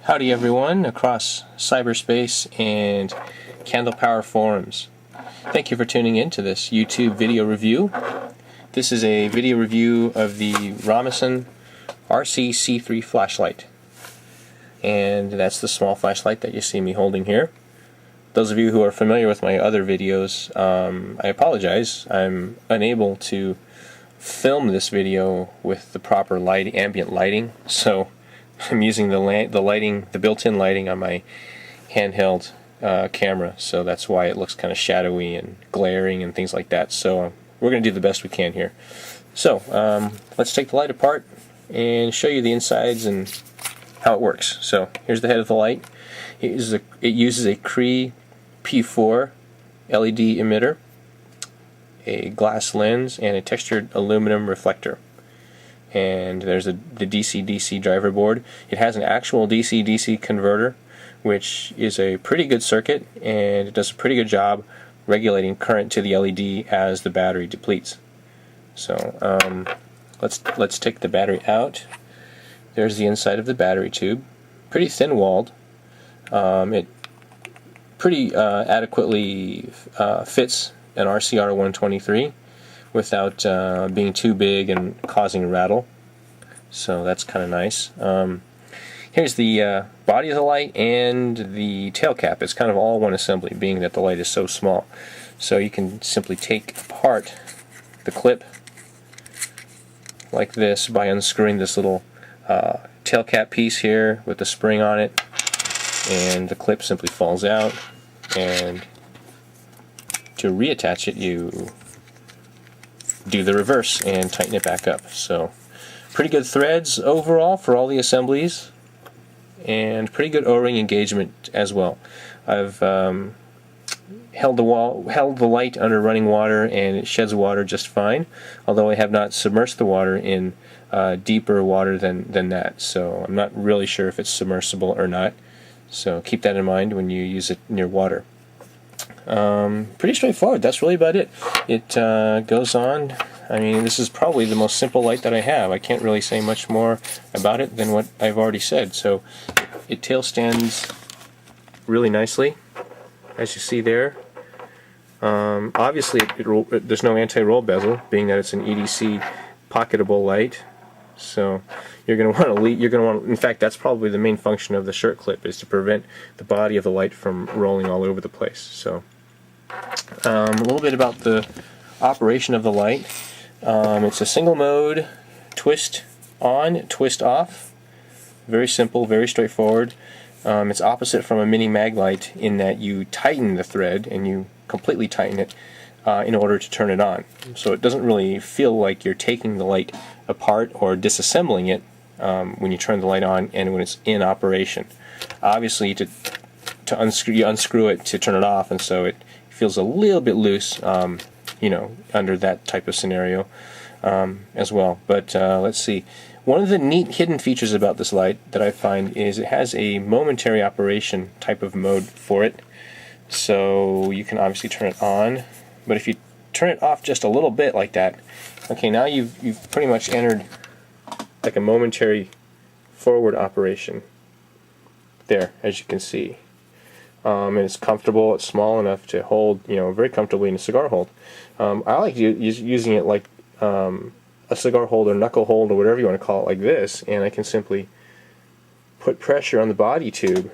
Howdy everyone across cyberspace and Candle Power forums. Thank you for tuning in to this YouTube video review. This is a video review of the Romisen RC-C3 flashlight. And that's the small flashlight that you see me holding here. Those of you who are familiar with my other videos, I apologize. I'm unable to film this video with the proper ambient lighting, so I'm using the built-in lighting on my handheld camera, so that's why it looks kind of shadowy and glaring and things like that. So we're going to do the best we can here. So let's take the light apart and show you the insides and how it works. So here's the head of the light. It uses a Cree P4 LED emitter, a glass lens, and a textured aluminum reflector. And there's the DC-DC driver board. It has an actual DC-DC converter, which is a pretty good circuit, and it does a pretty good job regulating current to the LED as the battery depletes. So let's take the battery out. There's the inside of the battery tube. Pretty thin-walled. It pretty adequately fits an RCR-123 without being too big and causing a rattle. So that's kind of nice. Here's the body of the light and the tail cap. It's kind of all one assembly, being that the light is so small. So you can simply take apart the clip like this by unscrewing this little tail cap piece here with the spring on it, and the clip simply falls out, and to reattach it you do the reverse and tighten it back up. So pretty good threads overall for all the assemblies, and pretty good O-ring engagement as well. I've held the light under running water, and it sheds water just fine, although I have not submersed the water in deeper water than that, so I'm not really sure if it's submersible or not. So keep that in mind when you use it near water. Pretty straightforward. That's really about it. It goes on. I mean, this is probably the most simple light that I have. I can't really say much more about it than what I've already said. So it tail stands really nicely, as you see there. Obviously, there's no anti-roll bezel, being that it's an EDC pocketable light. So you're going to want in fact, that's probably the main function of the shirt clip, is to prevent the body of the light from rolling all over the place. So a little bit about the operation of the light. It's a single mode, twist on, twist off. Very simple, very straightforward. It's opposite from a mini mag light in that you tighten the thread, and you completely tighten it in order to turn it on. So it doesn't really feel like you're taking the light apart or disassembling it when you turn the light on and when it's in operation. Obviously, you unscrew it to turn it off, and so it feels a little bit loose, under that type of scenario as well. But let's see. One of the neat hidden features about this light that I find is it has a momentary operation type of mode for it. So you can obviously turn it on, but if you turn it off just a little bit like that, okay, now you've pretty much entered like a momentary forward operation there, as you can see. And it's comfortable. It's small enough to hold, very comfortably in a cigar hold. I like using it like a cigar hold or knuckle hold or whatever you want to call it, like this, and I can simply put pressure on the body tube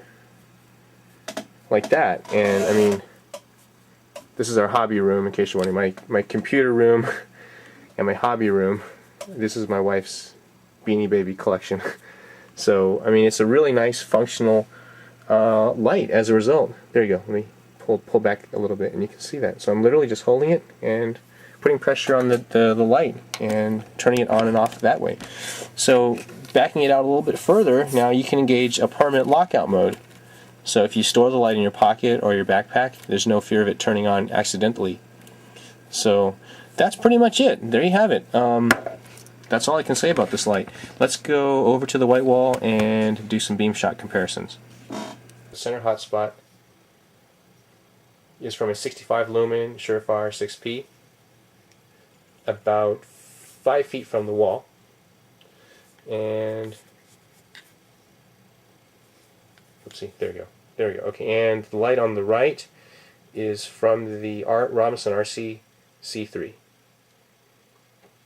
like that. And I mean, this is our hobby room, in case you're wondering. My computer room and my hobby room. This is my wife's Beanie Baby collection. So I mean, it's a really nice functional light as a result. There you go. Let me pull back a little bit, and you can see that. So I'm literally just holding it and putting pressure on the light and turning it on and off that way. So backing it out a little bit further, now you can engage a permanent lockout mode. So if you store the light in your pocket or your backpack, there's no fear of it turning on accidentally. So that's pretty much it. There you have it. That's all I can say about this light. Let's go over to the white wall and do some beam shot comparisons. The center hotspot is from a 65 lumen Surefire 6P, about 5 feet from the wall, and Oopsie, there you go. There you go. Okay, and the light on the right is from the Romisen RC-C3.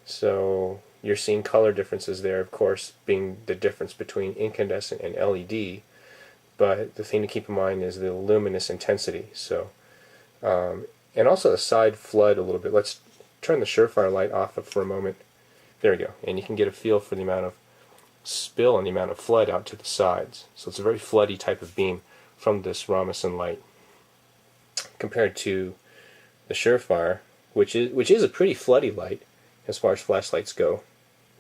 So you're seeing color differences there, of course, being the difference between incandescent and LED. But the thing to keep in mind is the luminous intensity. So, and also the side flood a little bit. Let's turn the Surefire light off for a moment. There we go. And you can get a feel for the amount of spill and the amount of flood out to the sides. So it's a very floody type of beam from this Romisen light compared to the Surefire, which is a pretty floody light as far as flashlights go,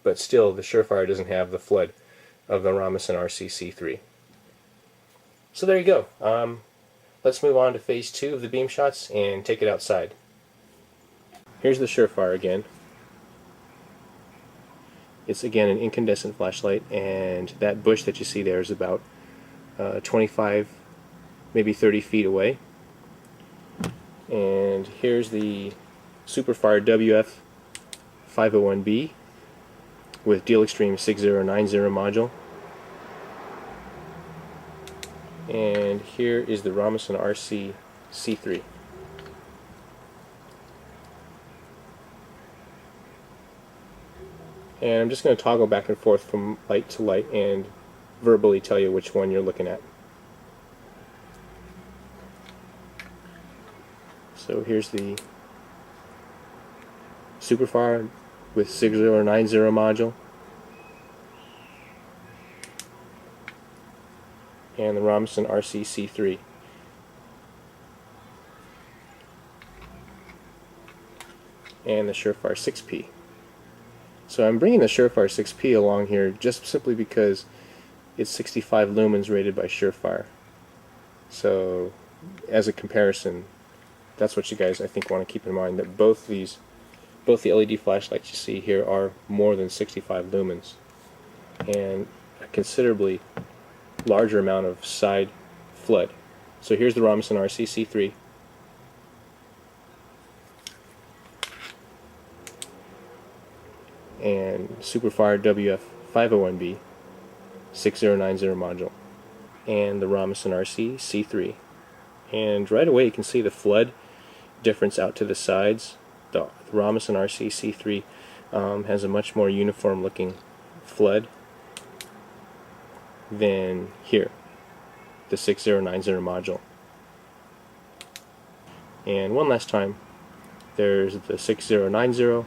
but still the Surefire doesn't have the flood of the Romisen RC-C3. So there you go. Let's move on to phase 2 of the beam shots and take it outside. Here's the Surefire again. It's again an incandescent flashlight, and that bush that you see there is about 25, maybe 30 feet away. And here's the Superfire WF501B with Deal Extreme 6090 module. And here is the Romisen RC-C3. And I'm just going to toggle back and forth from light to light and verbally tell you which one you're looking at. So here's the Superfire with 6090 module, and the Romisen RC-C3. And the Surefire 6P. So I'm bringing the Surefire 6P along here just simply because it's 65 lumens rated by Surefire. So as a comparison, that's what you guys I think want to keep in mind, that both the LED flashlights you see here are more than 65 lumens and a considerably larger amount of side flood. So here's the Romisen RC-C3. And Superfire WF501B 6090 module, and the Romisen RC-C3. And right away you can see the flood difference out to the sides. The Romisen RC-C3 has a much more uniform looking flood than here, the 6090 module. And one last time, there's the 6090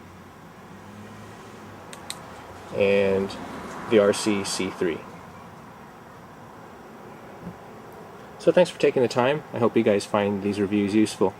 and the RC-C3. So thanks for taking the time. I hope you guys find these reviews useful.